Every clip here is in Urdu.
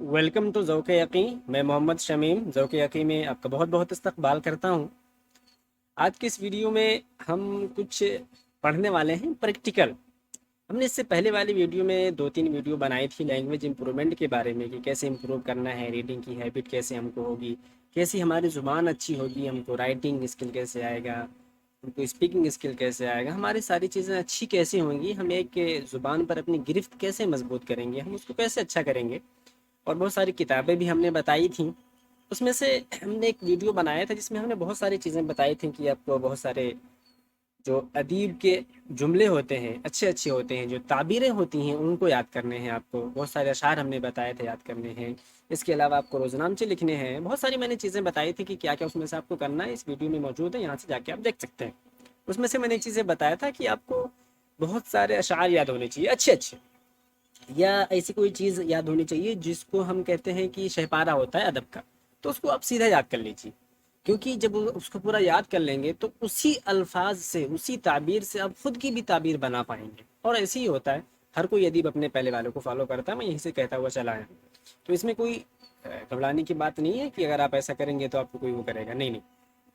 ویلکم ٹو ذوق یقین. میں محمد شمیم ذوق یقین میں آپ کا بہت بہت استقبال کرتا ہوں. آج کی اس ویڈیو میں ہم کچھ پڑھنے والے ہیں پریکٹیکل. ہم نے اس سے پہلے والی ویڈیو میں 2-3 ویڈیو بنائی تھی لینگویج امپرومنٹ کے بارے میں کہ کیسے امپروو کرنا ہے، ریڈنگ کی ہیبٹ کیسے ہم کو ہوگی، کیسی ہماری زبان اچھی ہوگی، ہم کو رائٹنگ اسکل کیسے آئے گا، ہم کو اسپیکنگ اسکل کیسے آئے گا، ہماری ساری چیزیں اچھی کیسے ہوں گی، ہم ایک زبان پر اپنی گرفت کیسے مضبوط کریں گے، ہم اس کو کیسے اچھا کریں گے. اور بہت ساری کتابیں بھی ہم نے بتائی تھیں. اس میں سے ہم نے ایک ویڈیو بنایا تھا جس میں ہم نے بہت ساری چیزیں بتائی تھیں کہ آپ کو بہت سارے جو ادیب کے جملے ہوتے ہیں اچھے اچھے ہوتے ہیں، جو تعبیریں ہوتی ہیں ان کو یاد کرنے ہیں. آپ کو بہت سارے اشعار ہم نے بتائے تھے یاد کرنے ہیں. اس کے علاوہ آپ کو روزنامچے لکھنے ہیں. بہت ساری میں نے چیزیں بتائی تھی کہ کیا کیا اس میں سے آپ کو کرنا ہے. اس ویڈیو میں موجود ہے، یہاں سے جا کے آپ دیکھ سکتے ہیں. اس میں سے میں نے چیزیں بتایا تھا کہ آپ کو بہت سارے اشعار یاد ہونے چاہیے اچھے اچھے، یا ایسی کوئی چیز یاد ہونی چاہیے جس کو ہم کہتے ہیں کہ شہپارہ ہوتا ہے ادب کا، تو اس کو آپ سیدھا یاد کر لیجیے. کیونکہ جب اس کو پورا یاد کر لیں گے تو اسی الفاظ سے، اسی تعبیر سے آپ خود کی بھی تعبیر بنا پائیں گے. اور ایسے ہی ہوتا ہے، ہر کوئی ادیب اپنے پہلے والوں کو فالو کرتا ہے. میں یہیں سے کہتا ہوا چلا ہے. تو اس میں کوئی گھبرانے کی بات نہیں ہے کہ اگر آپ ایسا کریں گے تو آپ کو کوئی وہ کرے گا. نہیں نہیں،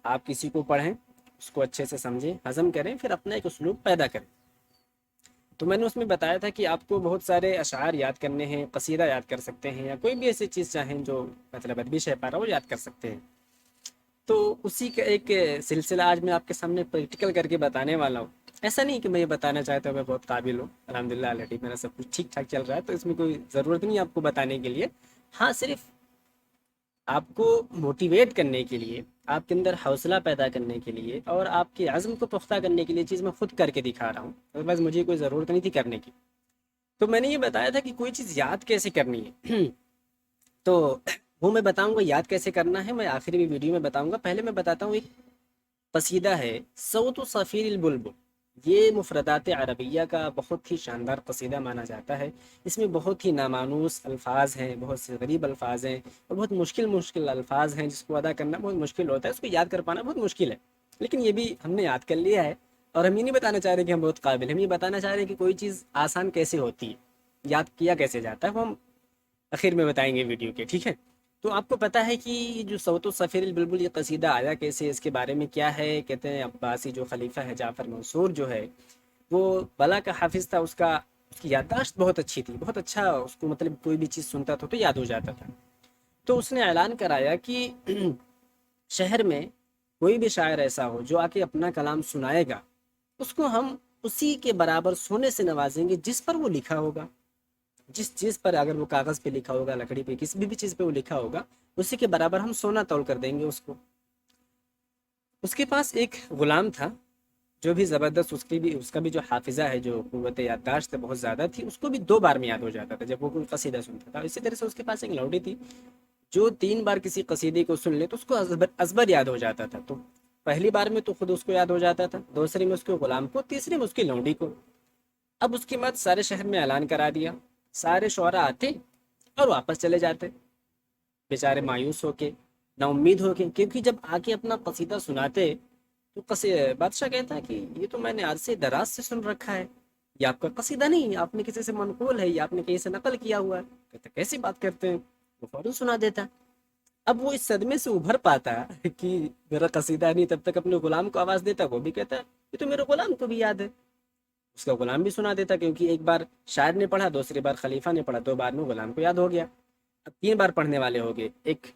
آپ کسی کو پڑھیں، اس کو اچھے سے سمجھیں، ہضم کریں، پھر اپنا ایک اسلوب پیدا کریں. تو میں نے اس میں بتایا تھا کہ آپ کو بہت سارے اشعار یاد کرنے ہیں، قصیدہ یاد کر سکتے ہیں، یا کوئی بھی ایسی چیز چاہیں جو مطلب ادبی شہپارہ وہ یاد کر سکتے ہیں. تو اسی کا ایک سلسلہ آج میں آپ کے سامنے پریکٹیکل کر کے بتانے والا ہوں. ایسا نہیں کہ میں یہ بتانا چاہتا ہوں میں بہت قابل ہوں. الحمدللہ آلریڈی میرا سب کچھ ٹھیک ٹھاک چل رہا ہے، تو اس میں کوئی ضرورت نہیں آپ کو بتانے کے لیے. ہاں، صرف آپ کو موٹیویٹ کرنے کے لیے، آپ کے اندر حوصلہ پیدا کرنے کے لیے، اور آپ کے عزم کو پختہ کرنے کے لیے چیز میں خود کر کے دکھا رہا ہوں. اور بس مجھے کوئی ضرورت نہیں تھی کرنے کی. تو میں نے یہ بتایا تھا کہ کوئی چیز یاد کیسے کرنی ہے. تو وہ میں بتاؤں گا یاد کیسے کرنا ہے، میں آخری بھی ویڈیو میں بتاؤں گا. پہلے میں بتاتا ہوں، ایک قصیدہ ہے صوت صفیر البلبل. یہ مفردات عربیہ کا بہت ہی شاندار قصیدہ مانا جاتا ہے. اس میں بہت ہی نامانوس الفاظ ہیں، بہت سے غریب الفاظ ہیں، اور بہت مشکل الفاظ ہیں جس کو ادا کرنا بہت مشکل ہوتا ہے، اس کو یاد کر پانا بہت مشکل ہے. لیکن یہ بھی ہم نے یاد کر لیا ہے. اور ہم یہ نہیں بتانا چاہ رہے کہ ہم بہت قابل ہیں، ہم یہ بتانا چاہ رہے ہیں کہ کوئی چیز آسان کیسے ہوتی ہے، یاد کیا کیسے جاتا ہے، وہ ہم آخر میں بتائیں گے ویڈیو کے. ٹھیک ہے؟ تو آپ کو پتہ ہے کہ جو صوت و صفیر البلبل یہ قصیدہ آیا کیسے، اس کے بارے میں کیا ہے. کہتے ہیں عباسی جو خلیفہ ہے جعفر منصور جو ہے، وہ بلا کا حافظ تھا. اس کی یادداشت بہت اچھی تھی، بہت اچھا اس کو مطلب کوئی بھی چیز سنتا تھا تو یاد ہو جاتا تھا. تو اس نے اعلان کرایا کہ شہر میں کوئی بھی شاعر ایسا ہو جو آ کے اپنا کلام سنائے گا، اس کو ہم اسی کے برابر سونے سے نوازیں گے جس پر وہ لکھا ہوگا. جس چیز پر، اگر وہ کاغذ پہ لکھا ہوگا، لکڑی پہ، کسی بھی چیز پہ وہ لکھا ہوگا، اسی کے برابر ہم سونا تول کر دیں گے اس کو. اس کے پاس ایک غلام تھا جو بھی زبردست، اس کا بھی جو حافظہ ہے، جو قوت یادداشت ہے بہت زیادہ تھی. اس کو بھی 2 بار میں یاد ہو جاتا تھا جب وہ کوئی قصیدہ سنتا تھا. اسی طرح سے اس کے پاس ایک لوڈی تھی جو 3 بار کسی قصیدے کو سن لے تو اس کو ازبر یاد ہو جاتا تھا. تو پہلی بار میں تو خود اس کو یاد ہو جاتا تھا، دوسری میں اس کے غلام کو، تیسری میں اس کی لونڈی کو. اب اس کے بعد سارے شہر میں اعلان کرا دیا. سارے شعراء آتے اور واپس چلے جاتے بیچارے مایوس ہو کے، نا امید ہو کے. کیونکہ جب آ کے اپنا قصیدہ سناتے تو بادشاہ کہتا ہے کہ یہ تو میں نے عرصے دراز سے سن رکھا ہے، یہ آپ کا قصیدہ نہیں، آپ نے کسی سے منقول ہے، یہ آپ نے کہیں سے نقل کیا ہوا ہے. کہتا کیسی بات کرتے ہیں؟ وہ فوراً سنا دیتا. اب وہ اس صدمے سے ابھر پاتا کہ میرا قصیدہ نہیں، تب تک اپنے غلام کو آواز دیتا. وہ بھی کہتا ہے یہ تو میرے غلام کو بھی یاد ہے. اس کا غلام بھی سنا دیتا، کیونکہ ایک بار شاعر نے پڑھا، دوسری بار خلیفہ نے پڑھا، 2 بار میں غلام کو یاد ہو گیا. اب 3 بار پڑھنے والے ہو گئے، ایک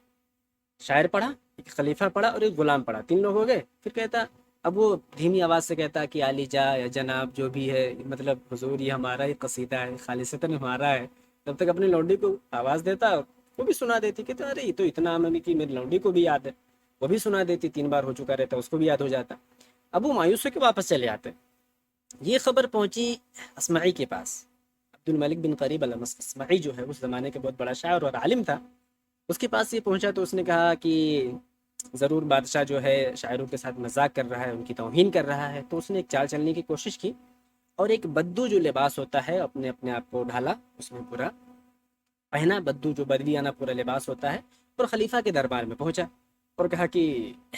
شاعر پڑھا، ایک خلیفہ پڑھا، اور ایک غلام پڑھا. 3 لوگ ہو گئے. پھر کہتا، اب وہ دھیمی آواز سے کہتا کہ علی جا یا جناب جو بھی ہے، مطلب حضور یہ ہمارا ہی قصیدہ ہے، خالصتاً ہمارا ہے. تب تک اپنی لونڈی کو آواز دیتا، وہ بھی سنا دیتی. کہتے ارے یہ تو اتنا عملی کہ میری لونڈی کو بھی یاد ہے. وہ بھی سنا دیتی. 3 بار ہو چکا رہتا، اس کو بھی یاد ہو جاتا. اب وہ مایوس ہو کے واپس چلے آتے. یہ خبر پہنچی اسمعی کے پاس. عبد الملک بن قریب الاسمعی جو ہے اس زمانے کا بہت بڑا شاعر اور عالم تھا. اس کے پاس یہ پہنچا تو اس نے کہا کہ ضرور بادشاہ جو ہے شاعروں کے ساتھ مذاق کر رہا ہے، ان کی توہین کر رہا ہے. تو اس نے ایک چال چلنے کی کوشش کی اور ایک بدو جو لباس ہوتا ہے اپنے آپ کو ڈھالا، اس میں پورا پہنا، بدو جو بدویانہ پورا لباس ہوتا ہے، اور خلیفہ کے دربار میں پہنچا اور کہا کہ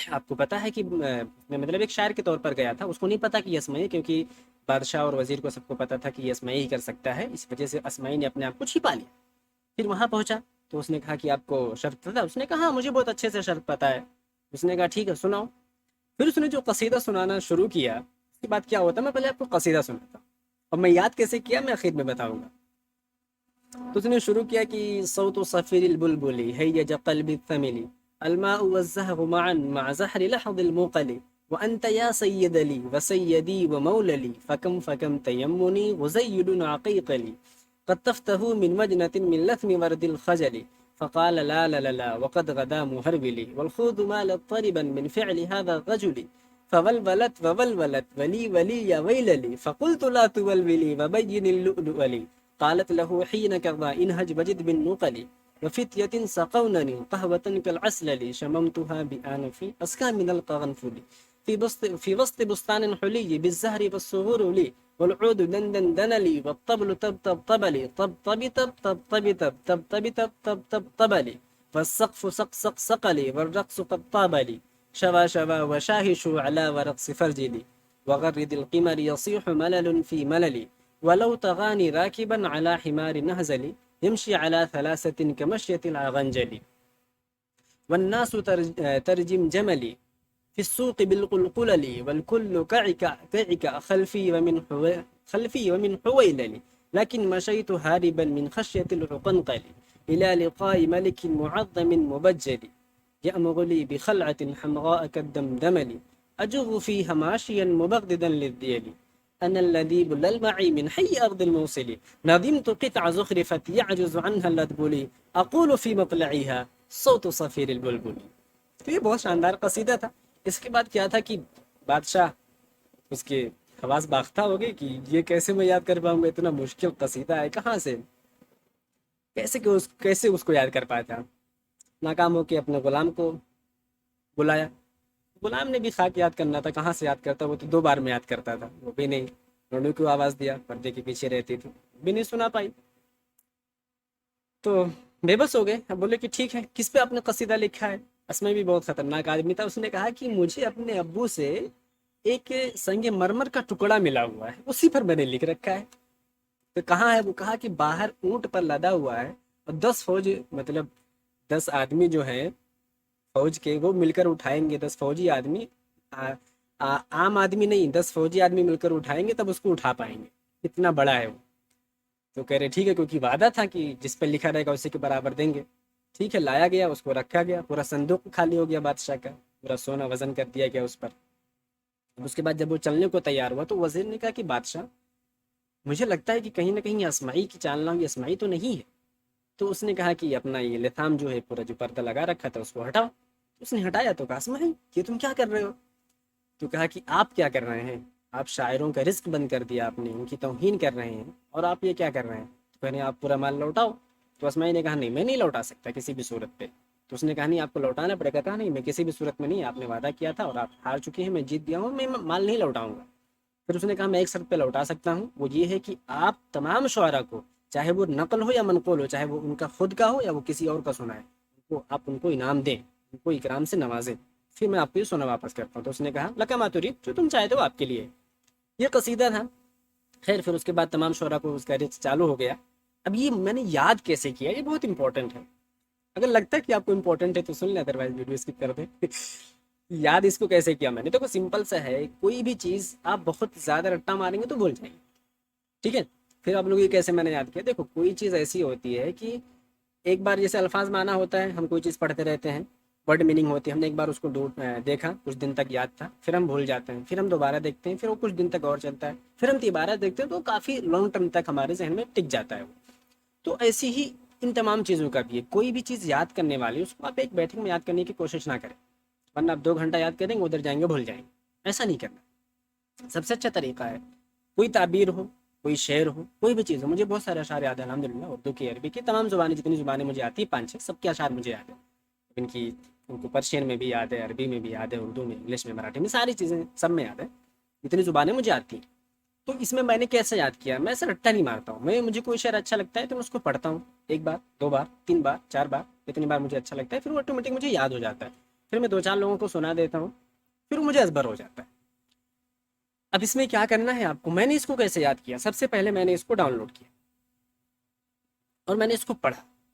آپ کو پتہ ہے کہ میں مطلب ایک شاعر کے طور پر گیا تھا. اس کو نہیں پتا کہ یہ اسمعی، کیونکہ بادشاہ اور وزیر کو سب کو پتا تھا کہ یہ اسمعی ہی کر سکتا ہے، اس وجہ سے اسمعی نے اپنے آپ کو چھپا لیا. پھر وہاں پہنچا تو اس نے کہا کہ آپ کو شرط پتہ ہے؟ اس نے کہا ہاں مجھے بہت اچھے سے شرط پتہ ہے۔ اس نے کہا ٹھیک ہے سناؤ۔ پھر اس نے جو قصیدہ سنانا شروع کیا، اس کے بعد کیا ہوتا ہے میں پہلے آپ کو قصیدہ سناتا ہوں، اور میں یاد کیسے کیا میں آخر میں بتاؤں گا۔ تو اس نے شروع کیا کہ صوت صفیر البلبل هيج قلب الثمل الماء والزهر معا مع زهر لحظ الموقل وأنت يا سيد لي وسيدي ومولى لي فكم تيمني غزيل عقيق لي قد تفته من مجنة من لثم ورد الخجل فقال لا لا لا لا وقد غدا مهربلي والخوض مال طربا من فعل هذا الرجل فولولت وولولت ولي ولي يا ويل لي فقلت لا تولولي وبين اللؤلؤ لي قالت له حين كذا انهج وجد بالنقل وفتية سقونني قهوة كالعسل شممتها بآنفي أسكى من القرنفل في وسط بستان حلي بالزهر والصغور لي والعود دندن دنلي والطبل طب طب طبلي طب طب طب طب طب طب طب طب طب طب طب طبلي والسقف سق سق سقلي والرقص قد طابلي شوى شوى وشاهشوا على ورقص فرجلي وغرد القمر يصيح ملل في مللي ولو تغاني راكبا على حمار نهزل يمشي على ثلاثة كمشية العغنجل والناس ترجم جملي في السوق بالقلقلل والكل كعك خلفي ومن حويلل لكن مشيت هاربا من خشية العقنقل إلى لقاء ملك معظم مبجل يأمر لي بخلعة حمراء كالدمدمل أجر فيها ماشيا مبغضدا للذيل أنا الذيب للمعي من حي أرض الموصل نظمت قطع زخرفت يعجز عنها اللدبل أقول في مطلعها صوت صفير البلبل۔ تو یہ بہت شاندار قصیدہ تھا۔ اس کے بعد کیا تھا کہ بادشاہ اس کے حواس باختہ ہو گئے کہ یہ کیسے میں یاد کر پاؤں گا، اتنا مشکل قصیدہ ہے کہاں سے، کیسے اس کو یاد کر پاتا۔ ناکام ہو کے اپنے غلام کو بلایا، غلام نے بھی خاک یاد کرنا تھا، کہاں سے یاد کرتا، وہ تو 2 بار میں یاد کرتا تھا، وہ بھی نہیں۔ رونے کو آواز دیا، پردے کے پیچھے رہتی تھی، بھی نہیں سنا پائی، تو بے بس ہو گئے۔ اب بولے کہ ٹھیک ہے کس پہ آپ نے قصیدہ لکھا ہے؟ اسمائی بھی بہت خطرناک آدمی تھا، اس نے کہا کہ مجھے اپنے ابو سے ایک سنگ مرمر کا ٹکڑا ملا ہوا ہے، اسی پر میں نے لکھ رکھا ہے۔ تو کہاں ہے؟ وہ کہا کہ باہر اونٹ پر لدا ہوا ہے، اور 10 فوج مطلب 10 آدمی جو ہیں فوج کے وہ مل کر اٹھائیں گے، 10 فوجی آدمی، عام آدمی نہیں، 10 فوجی آدمی مل کر اٹھائیں گے تب اس کو اٹھا پائیں گے، اتنا بڑا ہے وہ۔ تو کہہ رہے ٹھیک ہے، کیونکہ وعدہ تھا کہ جس پہ لکھا رہے گا اسی کے برابر دیں گے۔ ٹھیک ہے، لایا گیا، اس کو رکھا گیا، پورا صندوق خالی ہو گیا بادشاہ کا، پورا سونا وزن کر دیا گیا اس پر۔ اس کے بعد جب وہ چلنے کو تیار ہوا تو وزیر نے کہا کہ بادشاہ مجھے لگتا ہے کہ کہیں نہ کہیں اسماعی کی چال یہ اسماعی تو نہیں ہے۔ تو اس نے کہا کہ اپنا یہ لثام جو ہے پورا جو پردہ لگا رکھا تھا اس کو ہٹاؤ۔ اس نے ہٹایا تو کہا اسماعی یہ تم کیا کر رہے ہو؟ تو کہا کہ آپ کیا کر رہے ہیں؟ آپ شاعروں کا رزق بند کر دیا آپ نے، ان کی توہین کر رہے ہیں، اور آپ یہ کیا کر رہے ہیں؟ تو کہنے آپ پورا مال لوٹاؤ۔ تو اسماعی نے کہا نہیں میں نہیں لوٹا سکتا کسی بھی صورت پہ۔ تو اس نے کہا نہیں آپ کو لوٹانا پڑے گا۔ کہا نہیں میں کسی بھی صورت میں نہیں، آپ نے وعدہ کیا تھا اور آپ ہار چکے ہیں، میں جیت گیا ہوں، میں مال نہیں لوٹاؤں گا۔ پھر اس نے کہا میں ایک شرط پہ لوٹا سکتا ہوں، وہ یہ ہے کہ آپ تمام شعراء کو، چاہے وہ نقل ہو یا منقول ہو، چاہے وہ ان کا خود کا ہو یا وہ کسی اور کا سنا ہے، آپ ان کو انعام دیں، ان کو اکرام سے نوازیں، پھر میں آپ کو یہ سونا واپس کرتا ہوں۔ تو اس نے کہا لکا ما ترید، جو تم چاہتے ہو آپ کے لیے۔ یہ قصیدہ تھا۔ خیر پھر اس کے بعد تمام شعراء کو اس کا رزق چالو ہو گیا۔ اب یہ میں نے یاد کیسے کیا، یہ بہت امپورٹنٹ ہے۔ اگر لگتا ہے کہ آپ کو امپورٹنٹ ہے تو سن لیں، ادروائز ویڈیو اسکپ کر دیں۔ یاد اس کو کیسے کیا میں نے؟ دیکھو سمپل سا ہے، کوئی بھی چیز آپ بہت زیادہ رٹا ماریں گے تو بھول جائیں گے، ٹھیک ہے؟ پھر آپ لوگ یہ کیسے میں نے یاد کیا؟ دیکھو کوئی چیز ایسی ہوتی ہے کہ ایک بار جیسے الفاظ معنی ہوتا ہے، ہم کوئی چیز پڑھتے رہتے ہیں، ورڈ میننگ ہوتی ہے، ہم نے ایک بار اس کو دیکھا، کچھ دن تک یاد تھا، پھر ہم بھول جاتے ہیں، پھر ہم دوبارہ دیکھتے ہیں، پھر وہ کچھ دن تک اور چلتا ہے، پھر ہم دوبارہ دیکھتے ہیں تو کافی لانگ ٹرم تک ہمارے ذہن میں ٹک جاتا ہے وہ۔ تو ایسی ہی ان تمام چیزوں کا بھی ہے، کوئی بھی چیز یاد کرنے والی اس کو آپ ایک بیٹھک میں یاد کرنے کی کوشش نہ کریں، ورنہ آپ 2 گھنٹہ یاد کریں گے ادھر جائیں گے بھول جائیں گے۔ ایسا نہیں کرنا۔ سب سے اچھا طریقہ ہے کوئی تعبیر ہو، کوئی شعر ہو، کوئی بھی چیز ہو۔ مجھے بہت سارے اشعار یاد ہیں الحمدللہ، اردو کی، عربی کی، تمام زبانیں، جتنی زبانیں مجھے آتی ہیں 5-6 سب کے اشعار مجھے یاد ہیں۔ ان کو پرشین میں بھی یاد ہے، عربی میں بھی یاد ہے، اردو میں، انگلش میں، مراٹھی میں، ساری چیزیں سب میں یاد ہے، جتنی زبانیں مجھے آتی ہیں۔ تو اس میں نے کیسے یاد کیا؟ میں ایسے رٹا نہیں مارتا ہوں، مجھے کوئی شعر اچھا لگتا ہے تو میں اس کو پڑھتا ہوں 1 بار 2 بار 3 بار 4 بار، اتنی بار مجھے اچھا لگتا ہے، پھر وہ آٹومیٹک مجھے یاد ہو جاتا ہے، پھر میں 2-4 لوگوں کو سنا دیتا ہوں، پھر وہ مجھے ازبر ہو جاتا ہے۔ اب اس میں کیا کرنا ہے آپ کو؟ میں نے اس کو کیسے یاد کیا؟ سب سے پہلے میں نے اس کو ڈاؤن لوڈ کیا اور میں نے اس کو پڑھا،